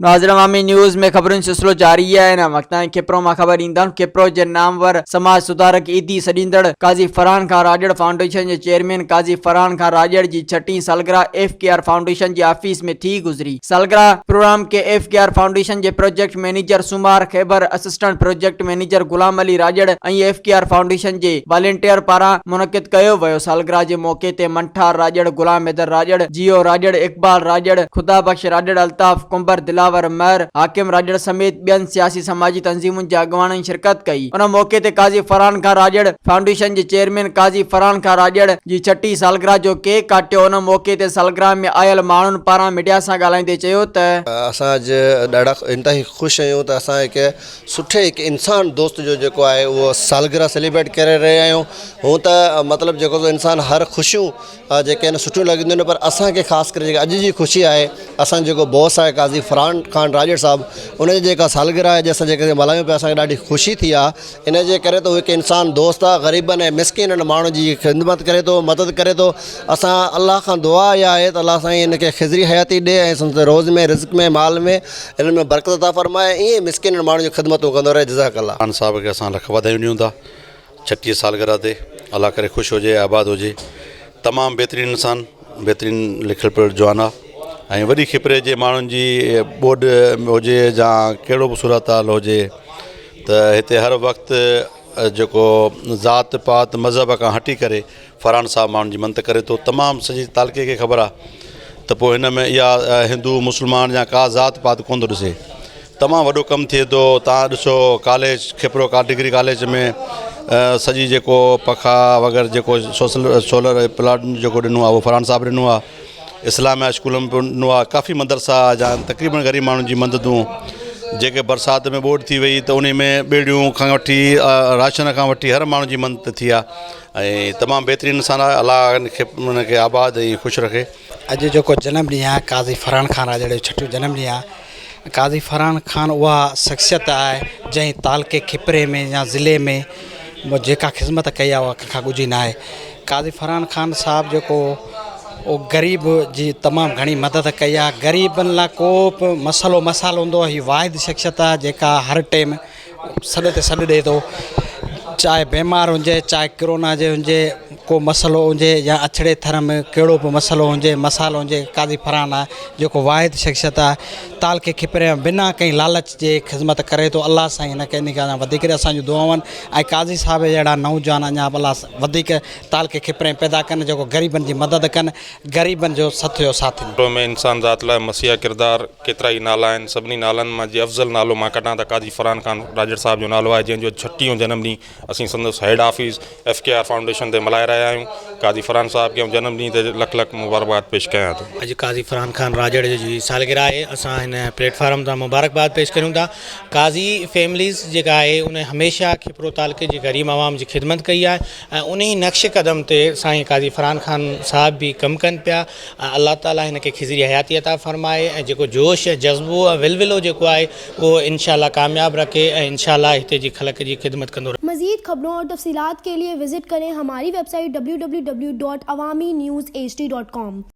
नाज़रीन अवामी न्यूज़ में खबरुनि सिलसिलो जारी है। वक़्त किप्रो मां ख़बर ईंदड़ किप्रो जे नामवर समाज सुधारक ईदी सॾींदड़ काज़ी फरहान खान राजड़ फाउंडेशन जे चेयरमैन काज़ी फरहान खान राजड़ जी 6ठी सालगिरह FKR फाउंडेशन जे ऑफिस में थी गुज़री। सालगिरह प्रोग्राम के FKR फाउंडेशन जे प्रोजेक्ट मैनेजर सुमार Khyber, assistant project manager Ghulam Ali Rajar ऐं FKR फाउंडेशन जे वॉलंटियर पारां मुनक़िद कयो वियो। सालगिरह जे मौके ते मंठार राजड़, गुलाम हैदर राजड़, जियो राजड़, इकबाल राजड़, खुदा बख्श राजड़, अल्ताफ कुंबर, दिलावर महर, हाकिम राजड़ समेत ॿियनि सियासी समाजी तंज़ीमुनि जे अॻुवाननि शिरकत कई। उन मौके ते काज़ी फरहान खान राजड़ फाउंडेशन जे चेयरमैन काज़ी फरहान खान राजड़ जी 6ठी सालगिरह जो केक काटियो। उन मौके ते सालगिरह में आयल माण्हुनि पारां मीडिया सां ॻाल्हाईंदे चयो त असां ॾाढा इंतहाई ख़ुशि आहियूं त असां हिकु सुठे हिकु इंसान दोस्त जो जेको आहे उहो सालगिरह सेलिब्रेट करे रहिया आहियूं। हूअं त मतिलबु जेको इंसान हर ख़ुशियूं जेके आहिनि सुठियूं लॻंदियूं आहिनि, पर असांखे ख़ासि करे जेका अॼु जी ख़ुशी आहे, असांजो जेको बॉस आहे काज़ी फरहान खान राजड़ साहब, उनजी जेका सालगिरह आहे जंहिंसां जेके मल्हायूं पिया, असांखे ॾाढी ख़ुशी थी आहे। इन जे करे तो हिकु इंसान दोस्त आहे, ग़रीबनि ऐं मिसकिन माण्हुनि जी ख़िदमत करे थो, मदद करे थो। असां अल्लाह खां दुआ इहा आहे त अल्लाह साईं इनखे ख़िज़री हयाती ॾिए ऐं रोज़ में रिज़्क में माल में इन में बरकत अता फरमाए, ईअं मिसकिन माण्हुनि जी ख़िदमतूं कंदो रहे। जज़ाकल्लाह। खान साहब खे असां लख वाधायूं ॾियूं था 6ठी सालगिरह ते। अल्लाह करे ख़ुशि हुजे, आबाद हुजे। तमामु बहितरीनु इंसान, बहितरीनु लिखियलु पढ़ियलु जवान आहे ऐं वॾी खिपरे जे माण्हुनि जी ॿोॾ हुजे या कहिड़ो बि सूरत हाल हुजे, त हिते हर वक़्तु जेको ज़ात पात मज़हब खां हटी करे फरहान साहब माण्हुनि जी मदद करे थो। तमामु सॼी तालके खे ख़बर आहे त पोइ हिन में इहा हिंदू मुस्लमान या का ज़ात पात कोन थो ॾिसे। तमामु वॾो कमु थिए थो। तव्हां ॾिसो कॉलेज खिपरो का डिग्री कॉलेज में सॼी जेको पखा वग़ैरह जेको सोलर प्लाट जेको ॾिनो आहे उहो फरहान साहब ॾिनो आहे। इस्लामिया स्कूल में बि ॾिनो आहे। काफ़ी मदरसा या तक़रीबन ग़रीब माण्हुनि जी मददूं, जेके बरसाति में ॿोॾि थी वई त उन में ॿेड़ियूं खां वठी राशन खां वठी हर माण्हू जी मदद थी आहे ऐं तमामु बहितरीनु इंसान आहे। अल्लाह उनखे आबाद ऐं ख़ुशि रखे। अॼु जेको जनमु ॾींहुं आहे काज़ी फरहान खान राजड़ जो 6ठो जनमु ॾींहुं आहे। काज़ी फरहान खान उहा शख़्सियत आहे जंहिं तालके खिपरे में या ज़िले में जेका ख़िदमत कई आहे उहा कंहिंखां ॻुझी न आहे। काज़ी फरहान खान साहब जेको ग़रीब जी तमामु घणी मदद कई आहे। ग़रीबनि लाइ को बि मसालो हूंदो आहे, हीअ वाहिद शख़्सियत आहे जेका हर टाइम सॾ ते सॾु ॾिए थो। चाहे बीमार हुजे, चाहे कोरोना जे हुजे, को मसइलो हुजे या अछड़े थर में कहिड़ो बि मसइलो हुजे, मसालो हुजे, काज़ी फरहान आहे जेको वाहिद शख़्सियत आहे। ताल के खिपरे में बिना कंहिं लालच जे ख़िदमत करे थो। अल्लाह साईं हिनखे इन खां वधीक असांजूं दुआऊं ऐं काज़ी साहिब जहिड़ा नौजवान अञा अल्लाह वधीक ताल के खिपरे में पैदा कनि, जेको ग़रीबनि जी मदद कनि, ग़रीबनि जो सथ जो साथ ॾियनि। में इंसान ज़ात लाइ मसीहा किरदारु केतिरा ई नाला आहिनि। सभिनी नालनि मां जे अफ़ज़ल नालो मां कढां त काज़ी फरहान खान राजड़ साहब जो नालो आहे, जंहिंजो 6ठों जनमु ॾींहुं असीं संदसि हेड ऑफिस FKR फाउंडेशन ते मल्हाए रहिया आहियूं। काज़ी फरहान साहब खे जनमु ॾींहुं ते लख लख मुबारकबाद पेश कयां थो। अॼु काज़ी फरहान खान राजड़ जी सालगिरह आहे। असां हिन प्लेटफॉर्म तां मुबारकबाद पेश कयूं था। काज़ी फैमिलीज़ जेका आहे उन हमेशह खिपरो तालके जी ग़रीब आवाम जी ख़िदमत कई आहे ऐं उन ई नक्श कदम ते साईं काज़ी फरहान खान साहब बि कमु कनि पिया। अल्लाह ताला हिनखे ख़िज़री हयाती अता फ़रमाए ऐं जेको जोश जज़्बो विलविलो जेको आहे उहो इंशाअल्लाह कामयाबु रखे ऐं इंशाअल्लाह हिते जी ख़लक जी ख़िदमत कंदो रहे। मज़ीद खबरों और तफसीलात के लिए विजिट करें हमारी वेबसाइट www.awamiNewsHD.com।